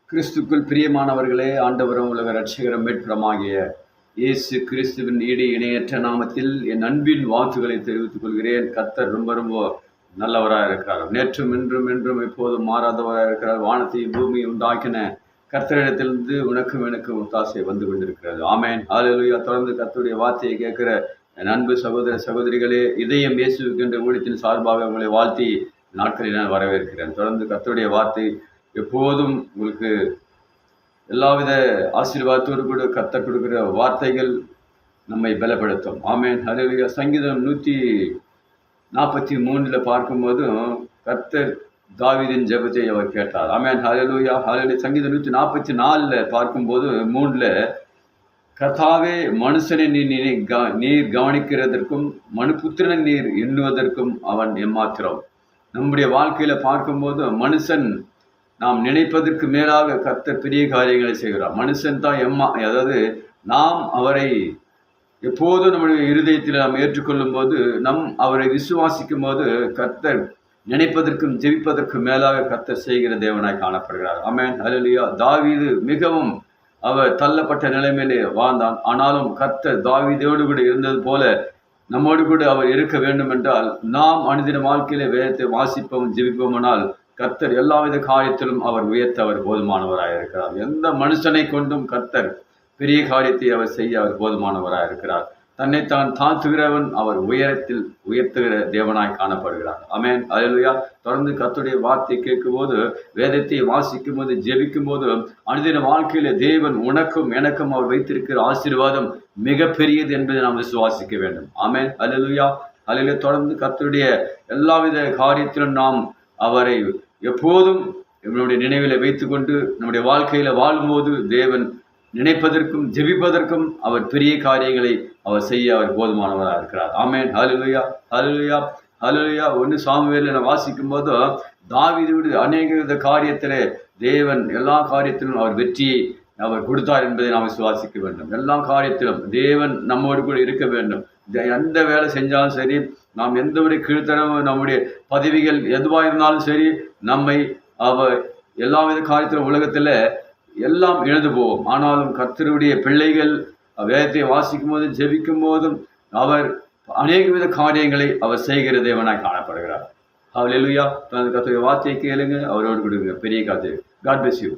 கிறிஸ்துக்குள் பிரியமானவர்களே, ஆண்டவரும் உலக இரட்சகரும் மீட்புறமாகிய இயேசு கிறிஸ்துவின் ஈடு இணையற்ற நாமத்தில் என் அன்பின் வாழ்த்துக்களை தெரிவித்துக் கொள்கிறேன். கர்த்தர் ரொம்ப நல்லவராக இருக்கிறார். நேற்றும் இன்றும் என்றும் எப்போதும் மாறாதவராக இருக்கிறார். வானத்தையும் பூமியை உண்டாக்கின கர்த்தரிடத்திலிருந்து உனக்கும் எனக்கும் ஒத்தாசை வந்து கொண்டிருக்கிறது. ஆமேன், ஹல்லேலூயா. தொடர்ந்து கர்த்தருடைய வார்த்தையை கேட்கிற என் அன்பு சகோதர சகோதரிகளே, இதயம் இயேசுவிக்கின்ற ஊழியத்தின் சார்பாக உங்களை வாழ்த்தி நாட்களில் நான் வரவேற்கிறேன். தொடர்ந்து கர்த்தருடைய வார்த்தை எப்போதும் உங்களுக்கு எல்லாவித ஆசீர்வாதத்தோடு கூட கர்த்தர் கொடுக்கிற வார்த்தைகள் நம்மை பலப்படுத்தும். ஆமேன், ஹல்லேலூயா. சங்கீதம் 143 பார்க்கும்போதும் கர்த்தர் தாவீதின் ஜெபத்தை அவர் கேட்டார். ஆமேன், ஹல்லேலூயா, ஹல்லேலூயா. சங்கீதம் 144 பார்க்கும்போது 3 கர்த்தாவே, மனுஷனை நீர் கவனிக்கிறதற்கும் மனுபுத்திரனை நீர் எண்ணுவதற்கும் அவன் எம்மாத்திரம். நம்முடைய வாழ்க்கையில பார்க்கும்போது மனுஷன் நாம் நினைப்பதற்கு மேலாக கர்த்தர் பெரிய காரியங்களை செய்கிறார். மனுஷன் தான் அதாவது நாம் அவரை எப்போதும் நம்முடைய இருதயத்தில் நாம் ஏற்றுக்கொள்ளும் போது, அவரை விசுவாசிக்கும் போது கர்த்தர் நினைப்பதற்கும் ஜெபிப்பதற்கும் மேலாக கர்த்தர் செய்கிற தேவனாய் காணப்படுகிறார். ஆமென், ஹல்லேலூயா. தாவீது மிகவும் அவர் தள்ளப்பட்ட நிலைமையிலே வாழ்ந்தான். ஆனாலும் கர்த்தர் தாவீதோடு கூட இருந்தது போல நம்மோடு கூட அவர் இருக்க வேண்டும் என்றால், நாம் அனுதின வாழ்க்கையிலே வேதத்தை வாசிப்போம் ஜெபிப்போமானால் கர்த்தர் எல்லாவித காரியத்திலும் அவர் உயர்த்த அவர் போதுமானவராக இருக்கிறார். எந்த மனுஷனை கொண்டும் கர்த்தர் பெரிய காரியத்தை அவர் செய்ய அவர் போதுமானவராக இருக்கிறார். தன்னைத்தான் தாழ்த்துகிறவன் அவர் உயரத்தில் உயர்த்துகிற தேவனாய் காணப்படுகிறார். ஆமென், ஹல்லேலூயா. தொடர்ந்து கர்த்தருடைய வார்த்தை கேட்கும் போது, வேதத்தை வாசிக்கும் போது, ஜெபிக்கும் போது, அனுதின வாழ்க்கையில தேவன் உனக்கும் எனக்கும் அவர் வைத்திருக்கிற ஆசீர்வாதம் மிகப்பெரியது என்பதை நாம் விசுவாசிக்க வேண்டும். ஆமென், ஹல்லேலூயா, ஹல்லேலூயா. தொடர்ந்து கர்த்தருடைய எல்லாவித காரியத்திலும் நாம் அவரை எப்போதும் நம்முடைய நினைவில் வைத்துக்கொண்டு நம்முடைய வாழ்க்கையில வாழும்போது தேவன் நினைப்பதற்கும் ஜெபிப்பதற்கும் அவர் பெரிய காரியங்களை அவர் செய்ய அவர் போதுமானவராக இருக்கிறார். ஆமென், ஹல்லேலூயா, ஹல்லேலூயா, ஹல்லேலூயா. 1 சாமுவேலில் நான் வாசிக்கும் போது தாவீது அநேக வித காரியத்திலே தேவன் எல்லா காரியத்திலும் அவர் வெற்றியை அவர் கொடுத்தார் என்பதை நாம் விசுவாசிக்க வேண்டும். எல்லா காரியத்திலும் தேவன் நம்மோடு கூட இருக்க வேண்டும். எந்த வேலை செஞ்சாலும் சரி, நாம் எந்த ஒரு கீழ்த்தனமும் நம்முடைய பதவிகள் எதுவாக இருந்தாலும் சரி, நம்மை அவர் எல்லாவித காரியத்திலும் உலகத்தில் எல்லாம் இழந்து போவோம். ஆனாலும் கர்த்தருடைய பிள்ளைகள் வேதத்தை வாசிக்கும் போதும் ஜெபிக்கும் போதும் அவர் அநேக வித காரியங்களை அவர் செய்கிற தேவனாய் காணப்படுகிறார். ஹல்லேலூயா. கர்த்தருடைய வார்த்தையை கேளுங்க, அவரோடு கொடுங்க பெரிய காரியத்தை. God bless you.